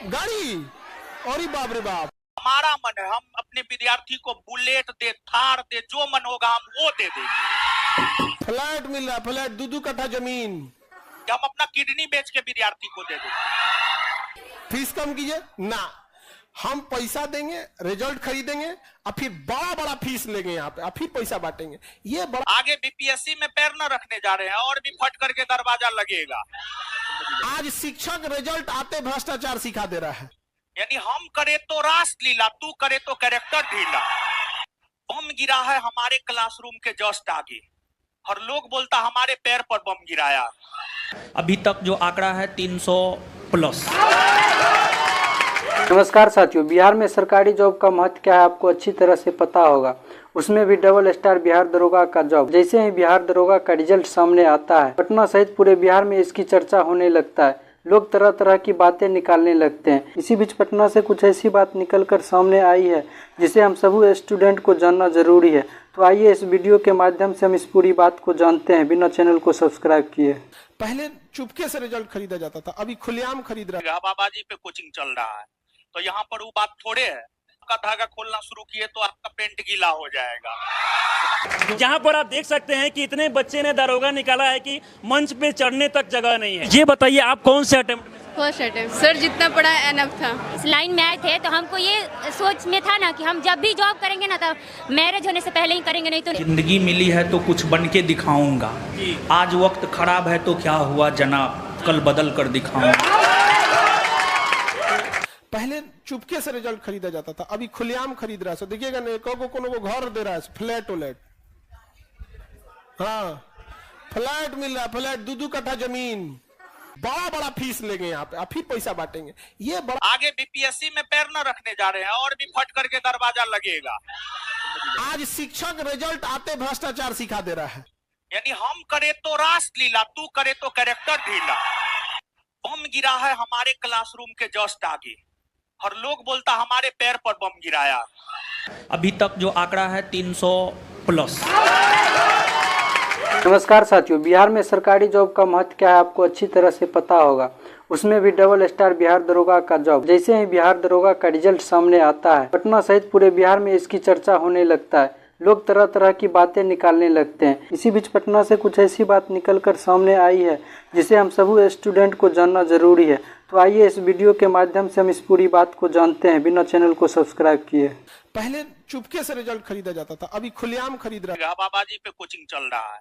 गाड़ी। और बाप रे बाप, हमारा मन है हम अपने विद्यार्थी को बुलेट दे, थार दे, जो मन होगा हम वो दे देंगे। फ्लैट मिल रहा है, फ्लैट 2-2 कट्ठा जमीन, हम अपना किडनी बेच के विद्यार्थी को दे देंगे। फीस कम कीजिए ना, हम पैसा देंगे, रिजल्ट खरीदेंगे और फिर बड़ा बड़ा फीस लेंगे यहाँ पे, और फिर पैसा बांटेंगे। ये बड़ा आगे बीपीएससी में पैर न रखने जा रहे हैं और भी फट करके दरवाजा लगेगा। आज शिक्षक रिजल्ट आते भ्रष्टाचार सिखा दे रहा है। यानी हम करे तो रासलीला, तू करे तो कैरेक्टर ढीला। बम गिरा है हमारे क्लासरूम के जस्ट आगे और लोग बोलता हमारे पैर पर बम गिराया। अभी तक जो आंकड़ा है 300+। नमस्कार साथियों, बिहार में सरकारी जॉब का महत्व क्या है आपको अच्छी तरह से पता होगा। उसमें भी डबल स्टार बिहार दरोगा का जॉब। जैसे ही बिहार दरोगा का रिजल्ट सामने आता है, पटना सहित पूरे बिहार में इसकी चर्चा होने लगता है। लोग तरह तरह की बातें निकालने लगते हैं। इसी बीच पटना से कुछ ऐसी बात निकलकर सामने आई है जिसे हम सभी स्टूडेंट को जानना जरूरी है। तो आइए इस वीडियो के माध्यम से हम इस पूरी बात को जानते हैं बिना चैनल को सब्सक्राइब किए। पहले चुपके से रिजल्ट खरीदा जाता था, अभी खुलेआम खरीद रहा है। बाबा जी पे कोचिंग चल रहा है तो यहाँ पर वो बात थोड़े है। आपका धागा खोलना शुरू किए तो आपका पेंट गीला हो जाएगा। जहाँ पर आप देख सकते हैं कि इतने बच्चे ने दरोगा निकाला है कि मंच पे चढ़ने तक जगह नहीं है। ये बताइए आप कौन से अटेम्प्ट में? फर्स्ट अटेम्प्ट सर, जितना पढ़ा एनफ था। इस लाइन में आए थे तो हमको ये सोच में था ना कि हम जब भी जॉब करेंगे ना तो मैरिज होने से पहले ही करेंगे, नहीं तो जिंदगी मिली है तो कुछ बन के दिखाऊंगा। आज वक्त खराब है तो क्या हुआ जनाब, कल बदल कर दिखाऊंगा। पहले चुपके से रिजल्ट खरीदा जाता था, अभी खुलेआम खरीद रहा है। देखिएगा ना, को घर दे रहा है, फ्लैट उलैट। हाँ, फ्लैट मिल रहा है, फ्लैट 2-2 कट्ठा जमीन, बड़ा बड़ा फीस लेंगे यहाँ पे और फिर पैसा बांटेंगे। ये बड़ा आगे बीपीएससी में पैर न रखने जा रहे हैं और भी फट करके दरवाजा लगेगा। आज शिक्षक रिजल्ट आते भ्रष्टाचार सिखा दे रहा है। यानी हम करे तो रासलीला, तू करे तो कैरेक्टर ढीला। बम गिरा है हमारे क्लासरूम के जस्ट आगे और लोग बोलता हमारे पैर पर बम गिराया। अभी तक जो आंकड़ा है 300+। नमस्कार साथियों, बिहार में सरकारी जॉब का महत्व क्या है आपको अच्छी तरह से पता होगा। उसमें भी डबल स्टार बिहार दरोगा का जॉब। जैसे ही बिहार दरोगा का रिजल्ट सामने आता है, पटना सहित पूरे बिहार में इसकी चर्चा होने लगता है। लोग तरह तरह की बातें निकालने लगते हैं। इसी बीच पटना से कुछ ऐसी बात निकलकर सामने आई है जिसे हम सभी स्टूडेंट को जानना जरूरी है। तो आइए इस वीडियो के माध्यम से हम इस पूरी बात को जानते हैं बिना चैनल को सब्सक्राइब किए। पहले चुपके से रिजल्ट खरीदा जाता था, अभी खुलेआम खरीद रहा है। बाबा जी पे कोचिंग चल रहा है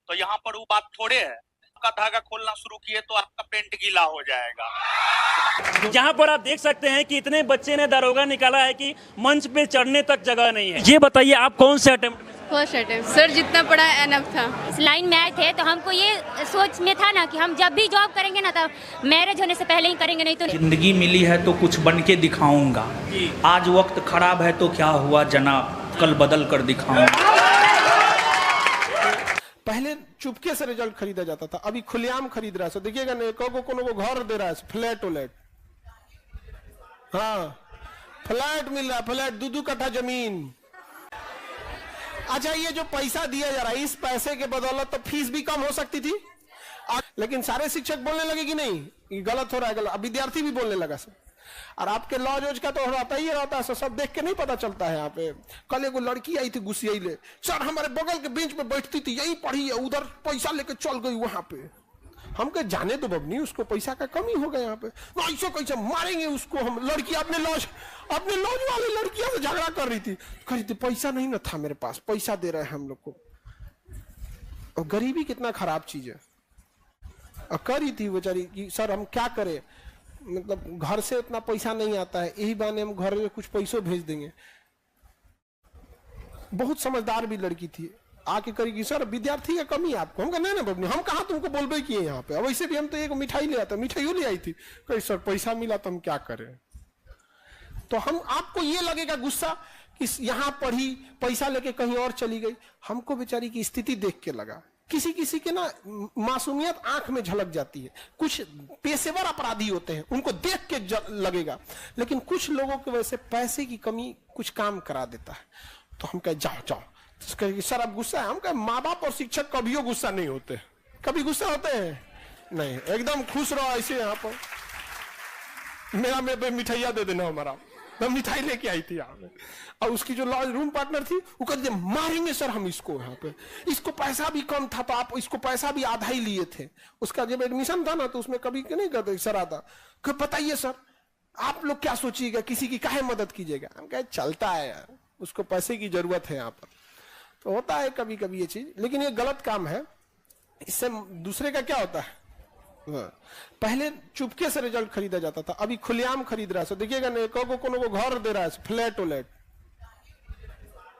तो यहाँ पर वो बात थोड़े है। आपका धागा खोलना शुरू किए तो आपका पेंट गीला हो जाएगा। जहाँ पर आप देख सकते हैं कि इतने बच्चे ने दरोगा निकाला है कि मंच पे चढ़ने तक जगह नहीं है। ये बताइए आप कौन से अटेम्प्ट में? फर्स्ट अटेम्प्ट सर, जितना पढ़ा एनफ था। इस लाइन में आए थे तो हमको ये सोच में था ना कि हम जब भी जॉब करेंगे ना तो मैरिज होने से पहले ही करेंगे, नहीं तो जिंदगी मिली है तो कुछ बन के दिखाऊंगा। आज वक्त खराब है तो क्या हुआ जनाब, कल बदल कर दिखाऊंगा। पहले चुपके से रिजल्ट खरीदा जाता था, अभी खुलेआम खरीद रहा है। देखिएगा ना, को घर दे रहा है, फ्लैट उलैट। हाँ, फ्लैट मिल रहा है, फ्लैट 2-2 कट्ठा जमीन। अच्छा, ये जो पैसा दिया जा रहा है, इस पैसे के बदौलत तो फीस भी कम हो सकती थी। लेकिन सारे शिक्षक बोलने लगे कि नहीं ये गलत हो रहा है, गलत। अब विद्यार्थी भी बोलने लगा सर। और आपके लॉ जोज का तो रहता ही रहता है, सब देख के नहीं पता चलता है। यहाँ पे कल एगो लड़की आई थी गुस्सियाइले, सर हमारे बगल के बेंच पे बैठती थी, यही पढ़ी है, उधर पैसा लेके चल गई वहां पे। हम कहे जाने दो बबनी, उसको पैसा का कमी होगा यहाँ पे, ऐसे कैसे मारेंगे उसको हम। लड़की अपने लॉज वाली लड़कियों से झगड़ा कर रही थी, पैसा नहीं ना था मेरे पास, पैसा दे रहे हैं हम लोग को। और गरीबी कितना खराब चीज है। और कर रही थी बेचारी कि सर हम क्या करें, मतलब घर से इतना पैसा नहीं आता है, यही बहाने हम घर में कुछ पैसों भेज देंगे। बहुत समझदार भी लड़की थी, आके करेगी सर विद्यार्थी का कमी है आपको। हम कहा नहीं ना बबनी, हम कहाँ तुमको बोलबे किए यहाँ पे। अब वैसे भी हम तो एक मिठाई ले आते, मिठाई ले आई थी, कही सर पैसा मिला तो हम क्या करें। तो हम आपको ये लगेगा गुस्सा कि यहाँ पढ़ी, पैसा लेके कहीं और चली गई। हमको बेचारी की स्थिति देख के लगा, किसी किसी के ना मासूमियत आंख में झलक जाती है। कुछ पेशेवर अपराधी होते हैं, उनको देख के लगेगा, लेकिन कुछ लोगों की वजह से पैसे की कमी कुछ काम करा देता है। तो हम कहे जाओ जाओ, तो सर अब गुस्सा है। हम कहे माँ बाप और शिक्षक कभी गुस्सा नहीं होते, कभी गुस्सा होते हैं नहीं, एकदम खुश रहो ऐसे यहाँ पर। मेरा मेरे मिठाइया दे देना हमारा, मैं मिठाई लेके आई थी यहाँ पे। और उसकी जो लॉज रूम पार्टनर थी वो कहते मारेंगे सर हम इसको, यहाँ पे इसको पैसा भी कम था तो आप इसको पैसा भी आधा ही लिए थे। उसका जब एडमिशन था ना तो उसमें कभी नहीं करते सर आता, बताइए सर आप लोग क्या सोचिएगा, किसी की काहे मदद कीजिएगा। हम कहे चलता है यार, उसको पैसे की जरूरत है यहाँ पर, तो होता है कभी कभी ये चीज, लेकिन ये गलत काम है। इससे दूसरे का क्या होता है, पहले चुपके से रिजल्ट खरीदा जाता था, अभी खुलेआम खरीद रहा है। देखिएगा ना, को घर दे रहा है, फ्लैट उलैट,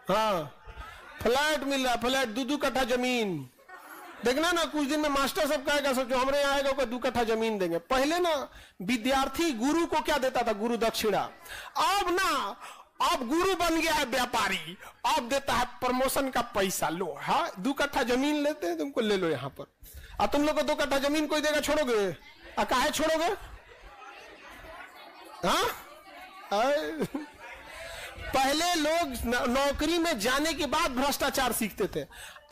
हाँ फ्लैट मिल रहा है, फ्लैट 2-2 कट्ठा जमीन। देखना ना कुछ दिन में मास्टर सब कहेगा सोचो हमारे यहाँ आएगा 2 कट्ठा जमीन देंगे। पहले ना विद्यार्थी गुरु को क्या देता था, गुरु दक्षिणा। अब ना, अब गुरु बन गया है व्यापारी, अब देता है प्रमोशन का पैसा। लो हाँ 2 कट्ठा जमीन लेते हैं तुमको, ले लो यहाँ पर। अब तुम लोग को 2 कट्ठा जमीन कोई देगा, छोड़ोगे? काहे छोड़ोगे? हाँ पहले लोग नौकरी में जाने के बाद भ्रष्टाचार सीखते थे,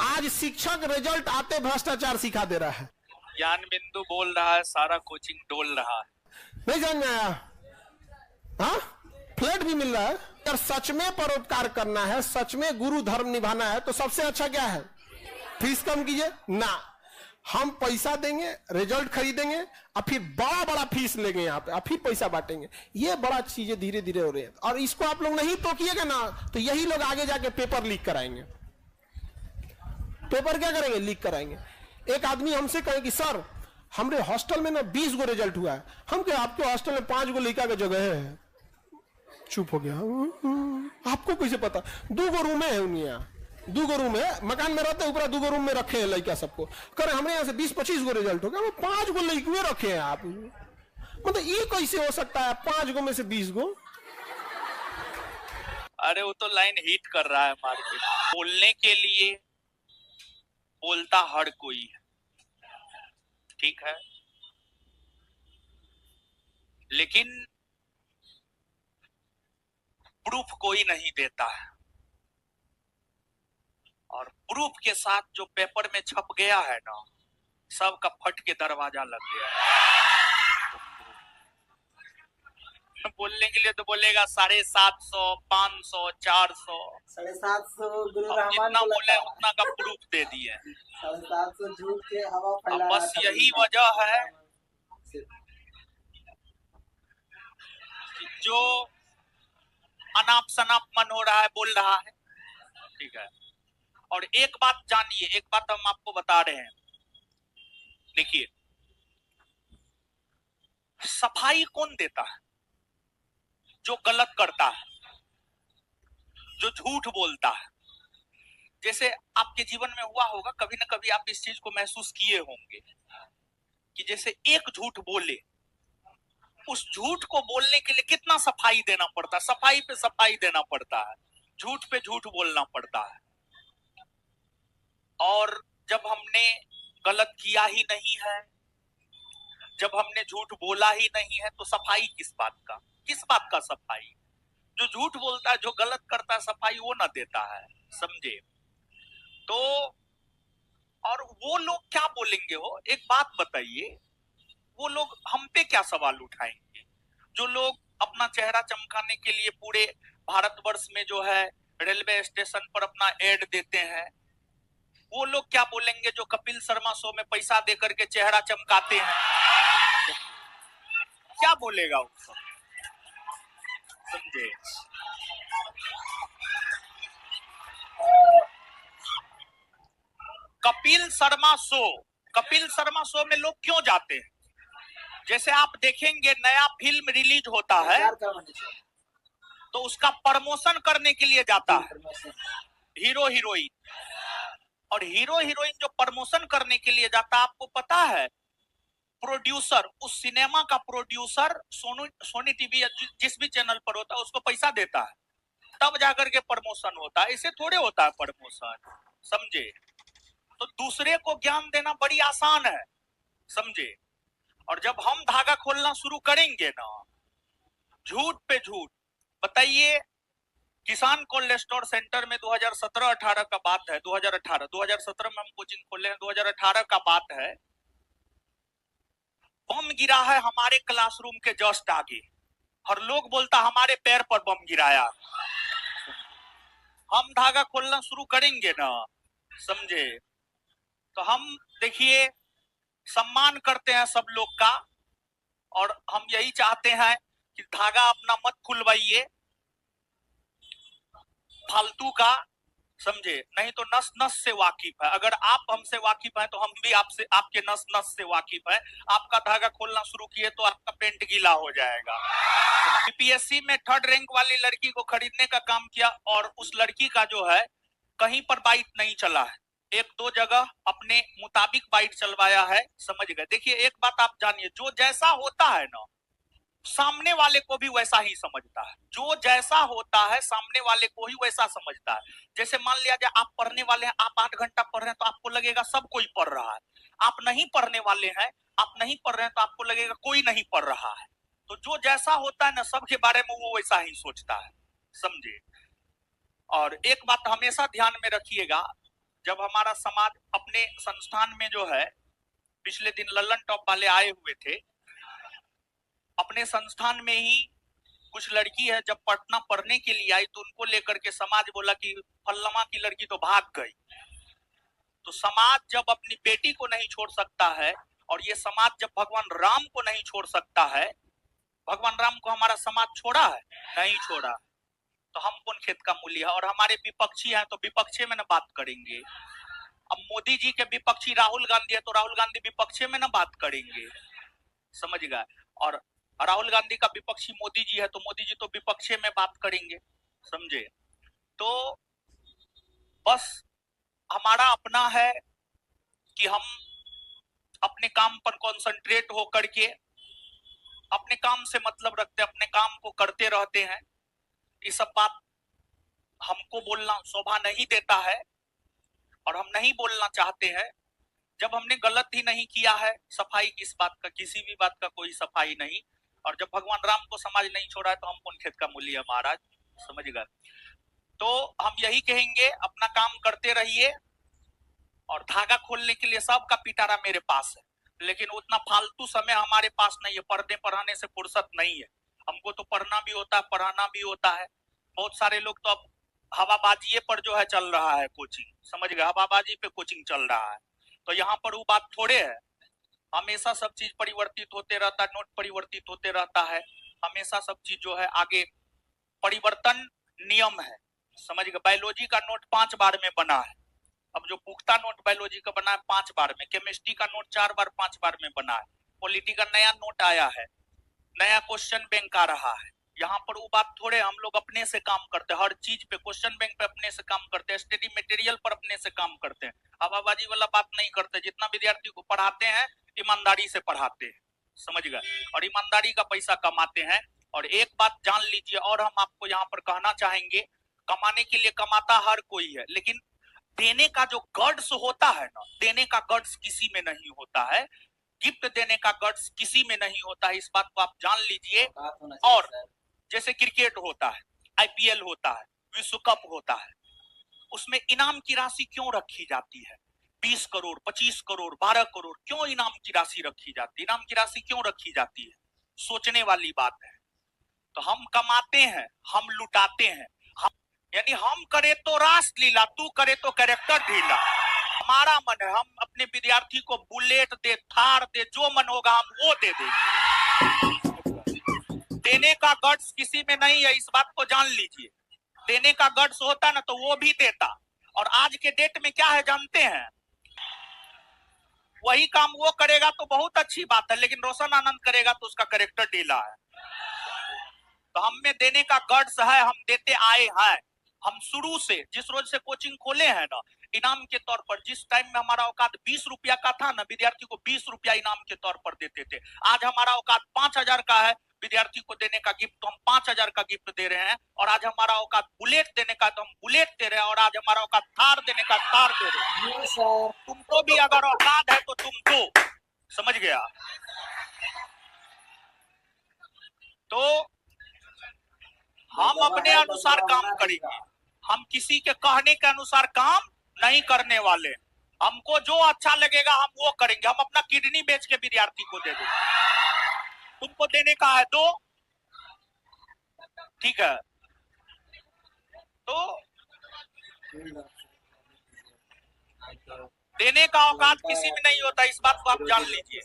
आज शिक्षक रिजल्ट आते भ्रष्टाचार सिखा दे रहा है। ज्ञान बिंदु बोल रहा है, सारा कोचिंग डोल रहा है। नहीं समझ में आया? हाँ फ्लैट भी मिल रहा है। अगर सच में परोपकार करना है, सच में गुरु धर्म निभाना है तो सबसे अच्छा क्या है, फीस कम कीजिए ना। हम पैसा देंगे, रिजल्ट खरीदेंगे और फिर बड़ा बड़ा फीस लेंगे यहाँ पे, और फिर पैसा बांटेंगे। ये बड़ा चीजें धीरे धीरे हो रही है, और इसको आप लोग नहीं टोकिएगा ना तो यही लोग आगे जाके पेपर लीक कराएंगे। पेपर क्या करेंगे, लीक कराएंगे। एक आदमी हमसे कहे कि सर हमारे हॉस्टल में ना 20 गो रिजल्ट हुआ है। हम कहे आपके हॉस्टल में 5 गो लड़का का जगह है। चुप हो गया, आपको कैसे पता? 2 गो रूम है उन्हें यहाँ, 2 गो रूम है, मकान में रहते ऊपर 2 गो रूम में रखे हैं लड़का सबको। करे हमने यहाँ से 20-25 गो रिजल्ट हो गया, 5 गो लड़के रखे हैं आप। मतलब ये कैसे हो सकता है 5 गो में से 20 गो? अरे वो तो लाइन हिट कर रहा है मार्केट। बोलने के लिए बोलता हर कोई है, ठीक है, लेकिन प्रूफ कोई नहीं देता है। और प्रूफ के साथ जो पेपर में छप गया है ना, सबका फट के दरवाजा लग गया है। बोलने के लिए तो बोलेगा 750, 500, 400, 750 गुरु अब रहमान जितना को बोले लगता उतना का प्रूफ दे दिए। 750 झूठ के हवा अब फैला बस यही वजह है कि जो अनाप शनाप मन हो रहा है बोल रहा है, ठीक है। और एक बात जानिए, एक बात हम आपको बता रहे हैं, देखिए सफाई कौन देता है? जो गलत करता है, जो झूठ बोलता है। जैसे आपके जीवन में हुआ होगा, कभी ना कभी आप इस चीज को महसूस किए होंगे कि जैसे एक झूठ बोले, उस झूठ को बोलने के लिए कितना सफाई देना पड़ता है, सफाई पे सफाई देना पड़ता है, झूठ पे झूठ बोलना पड़ता है। और जब हमने गलत किया ही नहीं है, जब हमने झूठ बोला ही नहीं है, तो सफाई किस बात का, किस बात का सफाई? जो झूठ बोलता है, जो गलत करता है, सफाई वो ना देता है, समझे? तो और वो लोग क्या बोलेंगे हो, एक बात बताइए, वो लोग हम पे क्या सवाल उठाएंगे? जो लोग अपना चेहरा चमकाने के लिए पूरे भारतवर्ष में जो है रेलवे स्टेशन पर अपना एड देते हैं, वो लोग क्या बोलेंगे? जो कपिल शर्मा शो में पैसा देकर के चेहरा चमकाते हैं, क्या बोलेगा उसको, समझे? कपिल शर्मा शो में लोग क्यों जाते हैं? जैसे आप देखेंगे नया फिल्म रिलीज होता है तो उसका प्रमोशन करने के लिए जाता है हीरो हीरोइन। और हीरो हीरोइन जो प्रमोशन करने के लिए जाता है, आपको पता है प्रोड्यूसर, उस सिनेमा का प्रोड्यूसर सोनी टीवी या जिस भी चैनल पर होता है उसको पैसा देता है, तब जाकर के प्रमोशन होता है। इसे थोड़े होता है प्रमोशन, समझे? तो दूसरे को ज्ञान देना बड़ी आसान है, समझे? और जब हम धागा खोलना शुरू करेंगे ना, झूठ पे झूठ, बताइए किसान कोल्ड स्टोर सेंटर में 2017-18 का बात है, 2017 में हम कोचिंग खोले हैं, 2018 का बात है। बम गिरा है हमारे क्लासरूम के जस्ट आगे, और लोग बोलता हमारे पैर पर बम गिराया। हम धागा खोलना शुरू करेंगे ना, समझे? तो हम देखिए सम्मान करते हैं सब लोग का, और हम यही चाहते हैं कि धागा अपना मत खुलवाइए फालतू का, समझे? नहीं तो नस नस से वाकिफ है। अगर आप हमसे वाकिफ हैं तो हम भी आपसे, आपके नस नस से वाकिफ है। आपका धागा खोलना शुरू किए तो आपका पेंट गीला हो जाएगा। बीपीएससी में 3rd रैंक वाली लड़की को खरीदने का काम किया, और उस लड़की का जो है कहीं पर बाइट नहीं चला है, 1-2 जगह अपने मुताबिक बाइट चलवाया है, समझ गए? देखिए एक बात आप जानिए, जो जैसा होता है ना सामने वाले को भी वैसा ही समझता है। जो जैसा होता है सामने वाले को ही वैसा समझता है। जैसे मान लिया जाए आप पढ़ने वाले हैं, आप 8 घंटा पढ़ रहे हैं तो आपको लगेगा सब कोई पढ़ रहा है। आप नहीं पढ़ने वाले हैं, आप नहीं पढ़ रहे हैं तो आपको लगेगा कोई नहीं पढ़ रहा है। तो जो जैसा होता है ना सबके बारे में वो वैसा ही सोचता है, समझे? और एक बात हमेशा ध्यान में रखिएगा, जब हमारा समाज अपने संस्थान में जो है, पिछले दिन लल्लन टॉप वाले आए हुए थे, अपने संस्थान में ही कुछ लड़की है जब पटना पढ़ने के लिए आई तो उनको लेकर के समाज बोला कि फल्लमा की लड़की तो भाग गई। तो समाज जब अपनी बेटी को नहीं छोड़ सकता है, और ये समाज जब भगवान राम को नहीं छोड़ सकता है, भगवान राम को हमारा समाज छोड़ा है? नहीं छोड़ा। तो हम कौन खेत का मूल्य है? और हमारे विपक्षी हैं तो विपक्षे में ना बात करेंगे। अब मोदी जी के विपक्षी राहुल गांधी है तो राहुल गांधी विपक्षे में ना बात करेंगे, समझ गए? और राहुल गांधी का विपक्षी मोदी जी है तो मोदी जी तो विपक्षे में बात करेंगे, समझे? तो बस हमारा अपना है कि हम अपने काम पर कंसंट्रेट हो करके अपने काम से मतलब रखते, अपने काम को करते रहते हैं। ये सब बात हमको बोलना शोभा नहीं देता है और हम नहीं बोलना चाहते हैं। जब हमने गलत ही नहीं किया है, सफाई किस बात का, किसी भी बात का कोई सफाई नहीं। और जब भगवान राम को समाज नहीं छोड़ा है तो हम कौन खेत का मूल्य है महाराज, समझ गए? तो हम यही कहेंगे, अपना काम करते रहिए। और धागा खोलने के लिए सबका पिटारा मेरे पास है, लेकिन उतना फालतू समय हमारे पास नहीं है। पढ़ने पढ़ाने से फुर्सत नहीं है। हमको तो पढ़ना भी होता है, पढ़ाना भी होता है। बहुत सारे लोग तो अब हवाबाजी पर जो है चल रहा है कोचिंग, समझ गए? हवाबाजी पे कोचिंग चल रहा है। तो यहाँ पर वो बात थोड़े है। हमेशा सब चीज परिवर्तित होते रहता है, नोट परिवर्तित होते रहता है, हमेशा सब चीज जो है आगे परिवर्तन नियम है, समझ गए? बायोलॉजी का नोट 5 बार में बना है। अब जो पुख्ता नोट बायोलॉजी का बना है 5 बार में, केमिस्ट्री का नोट 4 बार 5 बार में बना है, पॉलिटी का नया नोट आया है, नया क्वेश्चन बैंक आ रहा है। यहाँ पर वो बात थोड़े, हम लोग अपने से काम करते हैं, हर चीज पे क्वेश्चन बैंक पे अपने से काम करते हैं, स्टडी मटेरियल पर अपने से काम करते हैं, हवाबाजी वाला बात नहीं करते। जितना विद्यार्थी को पढ़ाते हैं ईमानदारी से पढ़ाते हैं, समझ गए? और ईमानदारी का पैसा कमाते हैं। और एक बात जान लीजिए, और हम आपको यहाँ पर कहना चाहेंगे, कमाने के लिए कमाता हर कोई है, लेकिन देने का जो गट्स होता है ना, देने का गट्स किसी में नहीं होता है, गिफ्ट देने का गट्स किसी में नहीं होता है। इस बात को आप जान लीजिए। और जैसे क्रिकेट होता है, आईपीएल होता है, विश्व कप होता है, उसमें इनाम की राशि क्यों रखी जाती है? 20 करोड़, 25 करोड़, 12 करोड़ क्यों इनाम की राशि रखी जाती है? इनाम की राशि क्यों रखी जाती है? सोचने वाली बात है। तो हम कमाते हैं, हम लुटाते हैं, यानी हम करे तो रासलीला, तू करे तो कैरेक्टर ढीला। हमारा मन है, हम अपने विद्यार्थी को बुलेट दे, थार दे, जो मन होगा हम वो दे देंगे। देने का गट्स किसी में नहीं है, इस बात को जान लीजिए। देने का गट्स होता ना तो वो भी देता। और आज के डेट में क्या है जानते हैं? वही काम वो करेगा तो बहुत अच्छी बात है, लेकिन रोशन आनंद करेगा तो उसका कैरेक्टर ढीला है। तो हम में देने का गट्स है, हम देते आए हैं। हम शुरू से जिस रोज से कोचिंग खोले हैं ना, इनाम के तौर पर, जिस टाइम में हमारा औकात 20 रुपया का था ना, विद्यार्थी को 20 रुपया इनाम के तौर पर देते थे। आज हमारा औकात 5000 का है, विद्यार्थी को देने का गिफ्ट तो हम 5000 का गिफ्ट दे रहे हैं। और आज हमारा औकात बुलेट देने का तो हम बुलेट दे रहे हैं, और आज हमारा औकात थार देने का थार दे रहे हैं। तुमको भी अगर औकात है तो तुमको, समझ गया? तो हम अपने अनुसार काम करेंगे, हम किसी के कहने के अनुसार काम नहीं करने वाले। हमको जो अच्छा लगेगा हम वो करेंगे। हम अपना किडनी बेच के विद्यार्थी को दे देंगे। तुमको देने का है दो, ठीक है। तो देने का औकात किसी में नहीं होता, इस बात को आप जान लीजिए।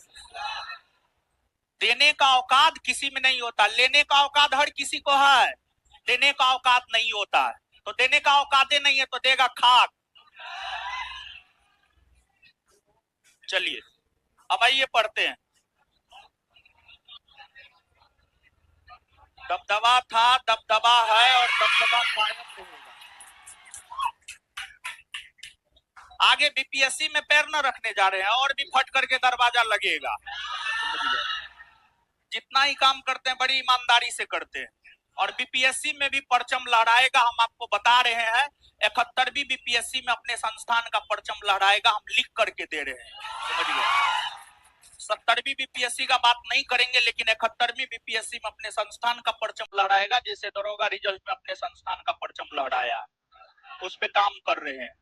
देने का औकात किसी में नहीं होता, लेने का औकात हर किसी को है, देने का औकात नहीं होता है। तो देने का औकात नहीं है तो देगा खाक। चलिए अब आइए पढ़ते हैं। दबदबा था, दबदबा है और दबदबा कायम रहेगा। आगे बीपीएससी में पैर न रखने जा रहे हैं, और भी फट करके दरवाजा लगेगा। जितना ही काम करते हैं बड़ी ईमानदारी से करते हैं, और बीपीएससी में भी परचम लहराएगा। हम आपको बता रहे हैं 71वीं बीपीएससी में अपने संस्थान का परचम लहराएगा, हम लिख करके दे रहे हैं, समझ गए। 70वीं बीपीएससी का बात नहीं करेंगे, लेकिन 71वीं बीपीएससी में अपने संस्थान का परचम लहराएगा, जैसे दरोगा रिजल्ट में अपने संस्थान का परचम लहराया, उस पे काम कर रहे हैं।